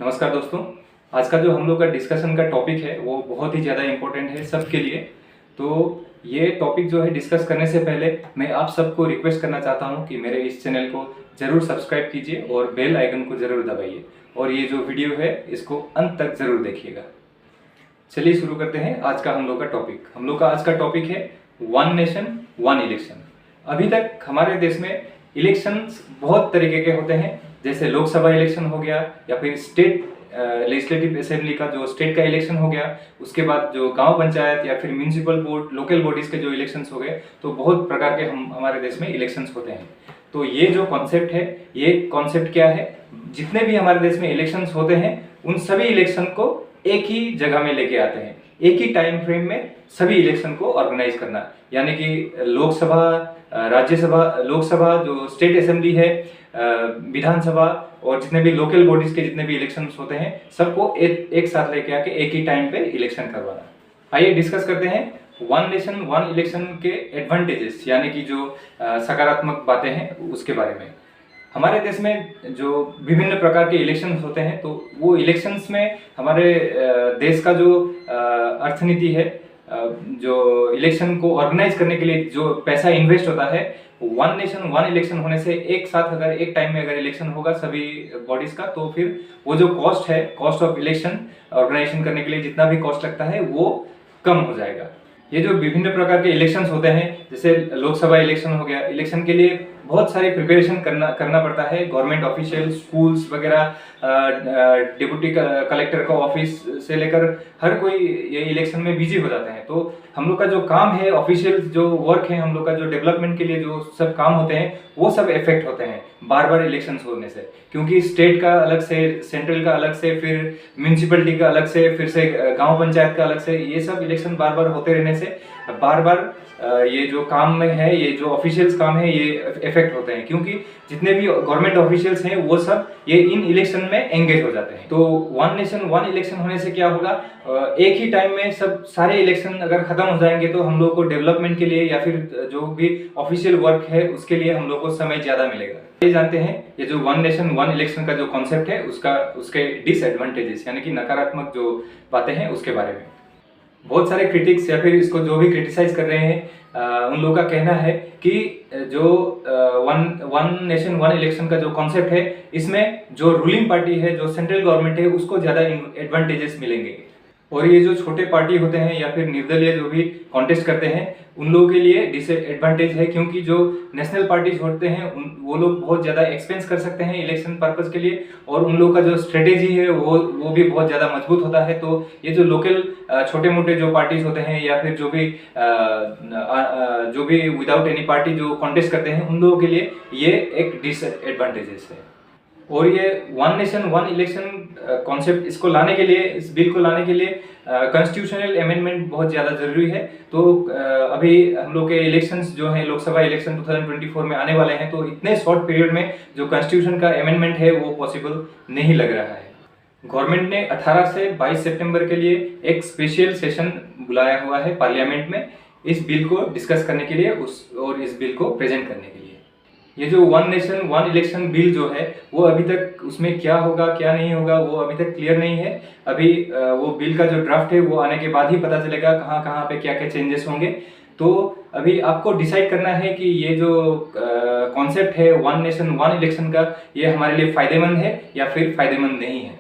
नमस्कार दोस्तों। आज का जो हम लोग का डिस्कशन का टॉपिक है वो बहुत ही ज़्यादा इम्पोर्टेंट है सबके लिए। तो ये टॉपिक जो है डिस्कस करने से पहले मैं आप सबको रिक्वेस्ट करना चाहता हूँ कि मेरे इस चैनल को ज़रूर सब्सक्राइब कीजिए और बेल आइकन को ज़रूर दबाइए और ये जो वीडियो है इसको अंत तक ज़रूर देखिएगा। चलिए शुरू करते हैं आज का हम लोग का टॉपिक। हम लोग का आज का टॉपिक है वन नेशन वन इलेक्शन। अभी तक हमारे देश में इलेक्शंस बहुत तरीके के होते हैं, जैसे लोकसभा इलेक्शन हो गया या फिर स्टेट लेजिस्लेटिव असेंबली का जो स्टेट का इलेक्शन हो गया, उसके बाद जो गांव पंचायत या फिर म्यूनिसिपल बोर्ड लोकल बॉडीज़ के जो इलेक्शंस हो गए। तो बहुत प्रकार के हमारे देश में इलेक्शंस होते हैं। तो ये जो कॉन्सेप्ट है, ये कॉन्सेप्ट क्या है, जितने भी हमारे देश में इलेक्शंस होते हैं उन सभी इलेक्शन को एक ही जगह में लेके आते हैं, एक ही टाइम फ्रेम में सभी इलेक्शन को ऑर्गेनाइज करना। यानी कि लोकसभा, राज्यसभा, लोकसभा जो स्टेट असेंबली है, विधानसभा और जितने भी लोकल बॉडीज के जितने भी इलेक्शंस होते हैं सबको एक साथ लेके आके एक ही टाइम पे इलेक्शन करवाना। आइए डिस्कस करते हैं वन नेशन वन इलेक्शन के एडवांटेजेस, यानी कि जो सकारात्मक बातें हैं उसके बारे में। हमारे देश में जो विभिन्न प्रकार के इलेक्शंस होते हैं, तो वो इलेक्शंस में हमारे देश का जो अर्थनीति है, जो इलेक्शन को ऑर्गेनाइज करने के लिए जो पैसा इन्वेस्ट होता है, वन नेशन वन इलेक्शन होने से एक साथ अगर एक टाइम में अगर इलेक्शन होगा सभी बॉडीज का, तो फिर वो जो कॉस्ट है, कॉस्ट ऑफ इलेक्शन ऑर्गेनाइजेशन करने के लिए जितना भी कॉस्ट लगता है वो कम हो जाएगा। ये जो विभिन्न प्रकार के इलेक्शंस होते हैं, जैसे लोकसभा इलेक्शन हो गया, इलेक्शन के लिए बहुत सारी प्रिपरेशन करना पड़ता है। गवर्नमेंट ऑफिशियल, स्कूल्स वगैरह, डिप्टी कलेक्टर का ऑफिस से लेकर हर कोई ये इलेक्शन में बिजी हो जाते हैं। तो हम लोग का जो काम है, ऑफिशियल जो वर्क है, हम लोग का जो डेवलपमेंट के लिए जो सब काम होते हैं वो सब इफेक्ट होते हैं बार बार इलेक्शंस होने से, क्योंकि स्टेट का अलग से, सेंट्रल का अलग से, फिर म्यूनिसिपलिटी का अलग से, फिर से गाँव पंचायत का अलग से, ये सब इलेक्शन बार बार होते रहने से बार बार ये जो काम में है, ये जो ऑफिशियल्स काम है, ये इफेक्ट होते हैं, क्योंकि जितने भी गवर्नमेंट ऑफिशियल्स हैं वो सब ये इन इलेक्शन में एंगेज हो जाते हैं। तो वन नेशन वन इलेक्शन होने से क्या होगा, एक ही टाइम में सब सारे इलेक्शन अगर खत्म हो जाएंगे तो हम लोग को डेवलपमेंट के लिए या फिर जो भी ऑफिशियल वर्क है उसके लिए हम लोग को समय ज्यादा मिलेगा। ये जानते हैं ये जो वन नेशन वन इलेक्शन का जो कॉन्सेप्ट है उसके डिसएडवांटेजेस यानी कि नकारात्मक जो बातें हैं उसके बारे में। बहुत सारे क्रिटिक्स या फिर इसको जो भी क्रिटिसाइज कर रहे हैं, उन लोगों का कहना है कि जो वन नेशन वन इलेक्शन का जो कॉन्सेप्ट है, इसमें जो रूलिंग पार्टी है, जो सेंट्रल गवर्नमेंट है, उसको ज़्यादा एडवांटेजेस मिलेंगे और ये जो छोटे पार्टी होते हैं या फिर निर्दलीय जो भी कॉन्टेस्ट करते हैं उन लोगों के लिए डिसएडवांटेज है, क्योंकि जो नेशनल पार्टीज होते हैं वो लोग बहुत ज़्यादा एक्सपेंस कर सकते हैं इलेक्शन पर्पस के लिए और उन लोगों का जो स्ट्रेटेजी है वो भी बहुत ज़्यादा मजबूत होता है। तो ये जो लोकल छोटे मोटे जो पार्टीज होते हैं या फिर जो भी विदाउट एनी पार्टी जो कॉन्टेस्ट करते हैं उन लोगों के लिए ये एक डिसएडवांटेजेस है। और ये one nation one election concept इसको लाने के लिए, इस बिल को लाने के लिए कॉन्स्टिट्यूशनल अमेंडमेंट बहुत ज़्यादा ज़रूरी है। तो अभी हम लोग के इलेक्शंस जो हैं, लोकसभा इलेक्शन 2024 में आने वाले हैं, तो इतने शॉर्ट पीरियड में जो कॉन्स्टिट्यूशन का अमेंडमेंट है वो पॉसिबल नहीं लग रहा है। गवर्नमेंट ने 18 से 22 सितंबर के लिए एक स्पेशल सेशन बुलाया हुआ है पार्लियामेंट में इस बिल को डिस्कस करने के लिए और इस बिल को प्रेजेंट करने के लिए। ये जो one nation one election bill जो है वो अभी तक उसमें क्या होगा क्या नहीं होगा वो अभी तक क्लियर नहीं है। अभी वो बिल का जो ड्राफ्ट है वो आने के बाद ही पता चलेगा कहाँ कहाँ पे क्या क्या चेंजेस होंगे। तो अभी आपको डिसाइड करना है कि ये जो कॉन्सेप्ट है वन नेशन वन इलेक्शन का, ये हमारे लिए फ़ायदेमंद है या फिर फ़ायदेमंद नहीं है।